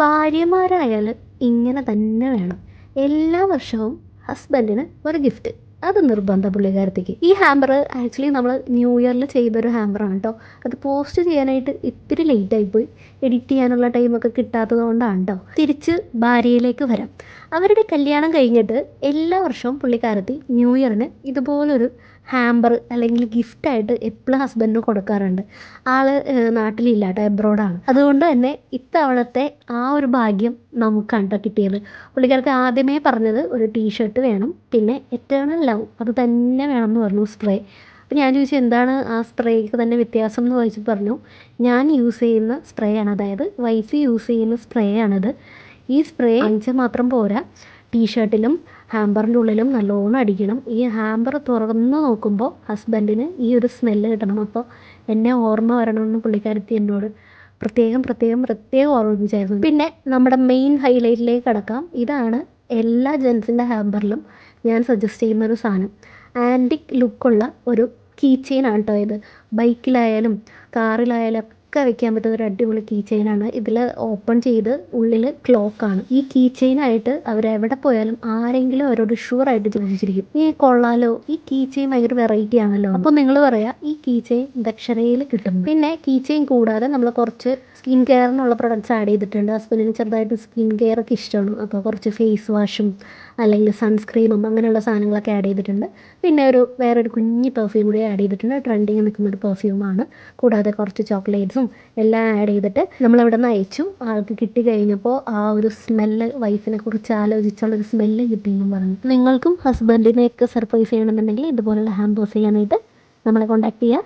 ഭാര്യമാരായാൽ ഇങ്ങനെ തന്നെ വേണം. എല്ലാ വർഷവും ഹസ്ബൻഡിന് ഒരു ഗിഫ്റ്റ്. അത് നിർബന്ധം പുള്ളിക്കാരത്തിക്ക്. ഈ ഹാമ്പർ ആക്ച്വലി നമ്മൾ ന്യൂ ഇയറിൽ ചെയ്തൊരു ഹാമ്പറാണ് കേട്ടോ. അത് പോസ്റ്റ് ചെയ്യാനായിട്ട് ഇത്തിരി ലേറ്റായിപ്പോയി. എഡിറ്റ് ചെയ്യാനുള്ള ടൈമൊക്കെ കിട്ടാത്തത് കൊണ്ടാണ് കേട്ടോ. തിരിച്ച് ഭാര്യയിലേക്ക് വരാം. അവരുടെ കല്യാണം കഴിഞ്ഞിട്ട് എല്ലാ വർഷവും പുള്ളിക്കാരത്തി ന്യൂ ഇയറിന് ഇതുപോലൊരു ഹാമ്പർ അല്ലെങ്കിൽ ഗിഫ്റ്റായിട്ട് എപ്പോഴും ഹസ്ബൻഡിന് കൊടുക്കാറുണ്ട്. ആൾ നാട്ടിലില്ല കേട്ടോ, എബ്രോഡാണ്. അതുകൊണ്ട് തന്നെ ഇത്തവണത്തെ ആ ഒരു ഭാഗ്യം നമുക്കാണ് കേട്ടോ കിട്ടിയത്. പുള്ളിക്കാർക്ക് ആദ്യമേ പറഞ്ഞത് ഒരു ടീഷർട്ട് വേണം, പിന്നെ എറ്റേണൽ ലവ് അത് തന്നെ വേണമെന്ന് പറഞ്ഞു, സ്പ്രേ. അപ്പോൾ ഞാൻ ചോദിച്ചു എന്താണ് ആ സ്പ്രേക്ക് തന്നെ വ്യത്യാസം എന്ന് ചോദിച്ചിട്ട് പറഞ്ഞു ഞാൻ യൂസ് ചെയ്യുന്ന സ്പ്രേ ആണ്, അതായത് വൈഫ് യൂസ് ചെയ്യുന്ന സ്പ്രേ ആണിത്. ഈ സ്പ്രേ അടിച്ചാൽ മാത്രം പോരാ, ടീഷർട്ടിലും ഹാമ്പറിൻ്റെ ഉള്ളിലും നല്ലോണം അടിക്കണം. ഈ ഹാമ്പർ തുറന്ന് നോക്കുമ്പോൾ ഹസ്ബൻഡിന് ഈ ഒരു സ്മെല്ല് കിട്ടണം. അപ്പോൾ എന്നെ ഓർമ്മ വരണമെന്ന് പുള്ളിക്കാരത്തി എന്നോട് പ്രത്യേകം പ്രത്യേകം പ്രത്യേകം ഓർമ്മിപ്പിച്ചായിരുന്നു. പിന്നെ നമ്മുടെ മെയിൻ ഹൈലൈറ്റിലേക്ക് കടക്കാം. ഇതാണ് എല്ലാ ജെൻസിൻ്റെ ഹാമ്പറിലും ഞാൻ സജസ്റ്റ് ചെയ്യുന്നൊരു സാധനം. ആൻറ്റിക് ലുക്കുള്ള ഒരു കീ ചെയിനാണ് കേട്ടോ ഇത്. ബൈക്കിലായാലും കാറിലായാലും ഒക്കെ വെക്കാൻ പറ്റുന്ന ഒരു അടിപൊളി കീ ചെയിനാണ്. ഇതിൽ ഓപ്പൺ ചെയ്ത് ഉള്ളിൽ ക്ലോക്കാണ്. ഈ കീ ചെയിനായിട്ട് അവരെവിടെ പോയാലും ആരെങ്കിലും അവരോട് ഷുവറായിട്ട് ചോദിച്ചിരിക്കും, ഈ കൊള്ളാലോ, ഈ കീ ചെയിൻ ഭയങ്കര വെറൈറ്റി ആണല്ലോ. അപ്പോൾ നിങ്ങൾ പറയാ ഈ കീ ചെയിൻ ദക്ഷരയിൽ കിട്ടും. പിന്നെ കീ ചെയിൻ കൂടാതെ നമ്മൾ കുറച്ച് സ്കിൻ കെയറിനുള്ള പ്രൊഡക്ട്സ് ആഡ് ചെയ്തിട്ടുണ്ട്. ഹസ്ബൻഡിന് ചെറുതായിട്ട് സ്കിൻ കെയർ ഒക്കെ ഇഷ്ടമാണ്. അപ്പോൾ കുറച്ച് ഫേസ് വാഷും അല്ലെങ്കിൽ സൺസ്ക്രീമും അങ്ങനെയുള്ള സാധനങ്ങളൊക്കെ ആഡ് ചെയ്തിട്ടുണ്ട്. പിന്നെ വേറൊരു കുഞ്ഞി പെർഫ്യൂം കൂടി ആഡ് ചെയ്തിട്ടുണ്ട്. ട്രെൻഡിങ് നിൽക്കുന്നൊരു പെർഫ്യൂമാണ്. കൂടാതെ കുറച്ച് ചോക്ലേറ്റ്സും എല്ലാം ആഡ് ചെയ്തിട്ട് നമ്മളവിടെ നിന്ന് അയച്ചു. ആൾക്ക് കിട്ടി കഴിഞ്ഞപ്പോൾ ആ ഒരു സ്മെല്ല്, വൈഫിനെ കുറിച്ച് ആലോചിച്ചുള്ളൊരു സ്മെല്ല് കിട്ടിയെന്നും പറഞ്ഞു. നിങ്ങൾക്കും ഹസ്ബൻഡിനെയൊക്കെ സർപ്രൈസ് ചെയ്യണമെന്നുണ്ടെങ്കിൽ ഇതുപോലുള്ള ഹാമ്പേഴ്സ് ചെയ്യാനായിട്ട് നമ്മളെ കോൺടാക്ട് ചെയ്യുക.